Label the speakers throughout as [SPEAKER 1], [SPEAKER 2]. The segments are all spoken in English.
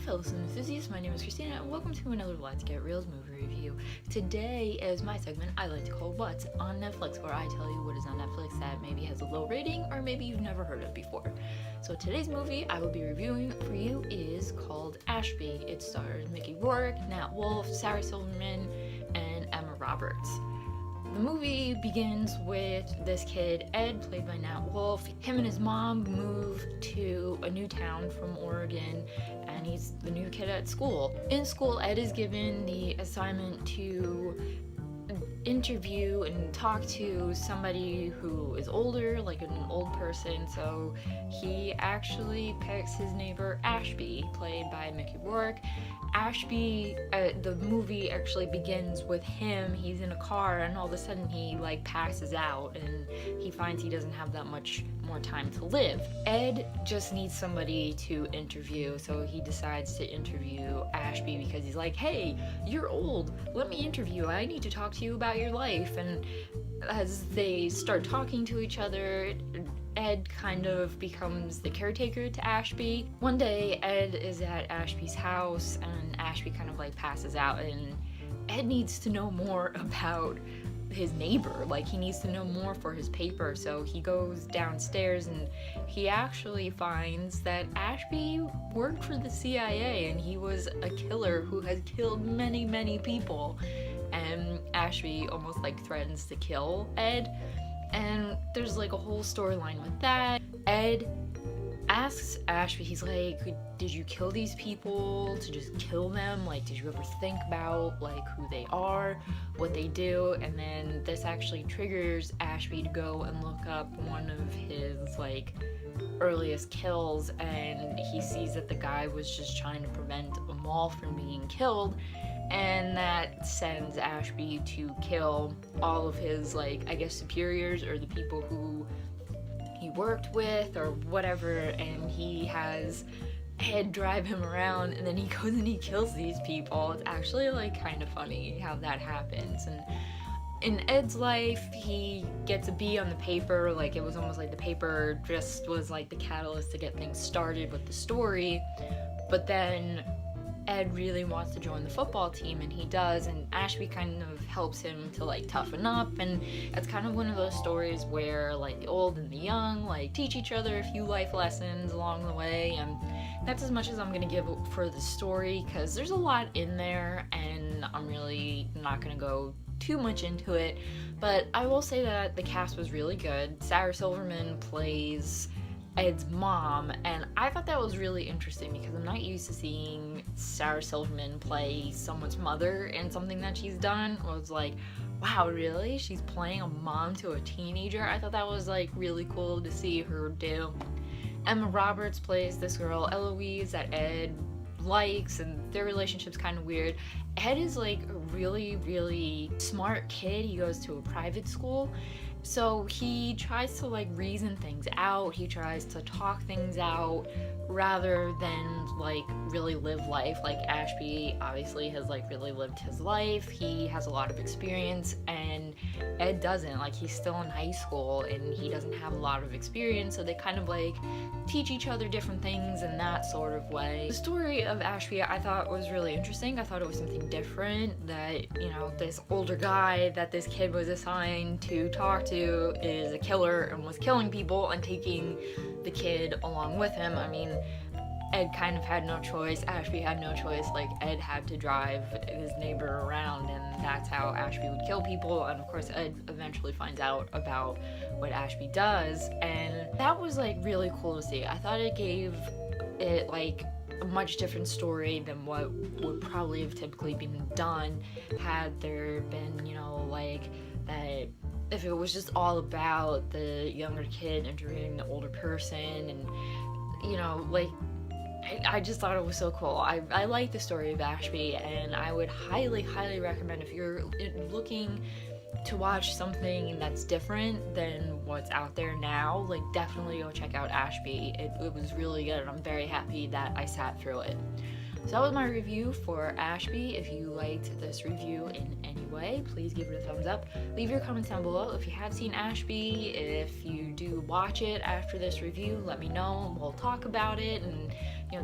[SPEAKER 1] fellow cinema enthusiasts, my name is Christina and welcome to another Let's Get Reel's movie review. Today is my segment I like to call What's on Netflix, where I tell you what is on Netflix that maybe has a low rating or maybe you've never heard of before. So today's movie I will be reviewing for you is called Ashby. It stars Mickey Rourke, Nat Wolff, Sarah Silverman, and Emma Roberts. The movie begins with this kid, Ed, played by Nat Wolff. Him and his mom move to a new town from Oregon, and he's the new kid at school. In school, Ed is given the assignment to interview and talk to somebody who is older, like an old person, so he actually picks his neighbor Ashby, played by Mickey Rourke. Ashby, the movie actually begins with him. He's in a car and all of a sudden he passes out and he finds he doesn't have that much more time to live. Ed just needs somebody to interview, so he decides to interview Ashby because he's like, hey, you're old, let me interview you, I need to talk to you about your life. And as they start talking to each other, Ed kind of becomes the caretaker to Ashby. One day, Ed is at Ashby's house and Ashby kind of passes out, and Ed needs to know more about his neighbor. He needs to know more for his paper, so he goes downstairs and he actually finds that Ashby worked for the CIA and he was a killer who has killed many, many people. And Ashby almost threatens to kill Ed. And there's a whole storyline with that. Ed asks Ashby, he's like, did you kill these people to just kill them? Did you ever think about who they are, what they do? And then this actually triggers Ashby to go and look up one of his earliest kills, and he sees that the guy was just trying to prevent a mall from being killed. And that sends Ashby to kill all of his, superiors or the people who he worked with or whatever, and he has Ed drive him around, and then he goes and he kills these people. It's actually, kind of funny how that happens. And in Ed's life, he gets a B on the paper. It was almost the paper just was, the catalyst to get things started with the story. But then Ed really wants to join the football team, and he does, and Ashby kind of helps him to toughen up, and it's kind of one of those stories where the old and the young teach each other a few life lessons along the way. And that's as much as I'm gonna give for the story, because there's a lot in there and I'm really not gonna go too much into it. But I will say that the cast was really good. Sarah Silverman plays Ed's mom, and I thought that was really interesting because I'm not used to seeing Sarah Silverman play someone's mother in something that she's done. I was like, wow, really? She's playing a mom to a teenager? I thought that was really cool to see her do. Emma Roberts plays this girl Eloise that Ed likes, and their relationship's kind of weird. Ed is a really, really smart kid. He goes to a private school, so he tries to reason things out. He tries to talk things out rather than really live life. Ashby obviously has really lived his life. He has a lot of experience, and Ed doesn't. He's still in high school and he doesn't have a lot of experience, so they kind of teach each other different things in that sort of way. The story of Ashby I thought was really interesting. I thought it was something different, that this older guy that this kid was assigned to talk to is a killer and was killing people and taking the kid along with him. I mean, Ed kind of had no choice. Ashby had no choice. Ed had to drive his neighbor around, and that's how Ashby would kill people. And of course, Ed eventually finds out about what Ashby does, and that was really cool to see. I thought it gave it a much different story than what would probably have typically been done had there been, that if it was just all about the younger kid interviewing the older person. And I just thought it was so cool. I like the story of Ashby, and I would highly, highly recommend, if you're looking to watch something that's different than what's out there now, definitely go check out Ashby. It was really good, and I'm very happy that I sat through it. So that was my review for Ashby. If you liked this review in any way, please give it a thumbs up. Leave your comments down below if you have seen Ashby. If you do watch it after this review, let me know. We'll talk about it and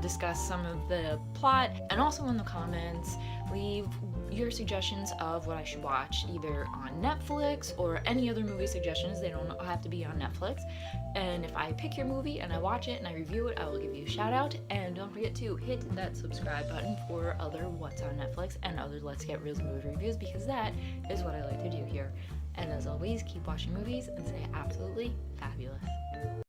[SPEAKER 1] discuss some of the plot. And also in the comments, leave your suggestions of what I should watch, either on Netflix or any other movie suggestions. They don't have to be on Netflix. And if I pick your movie and I watch it and I review it, I will give you a shout out. And don't forget to hit that subscribe button for other What's on Netflix and other Let's Get Reel's movie reviews, because that is what I like to do here. And as always, keep watching movies and stay absolutely fabulous.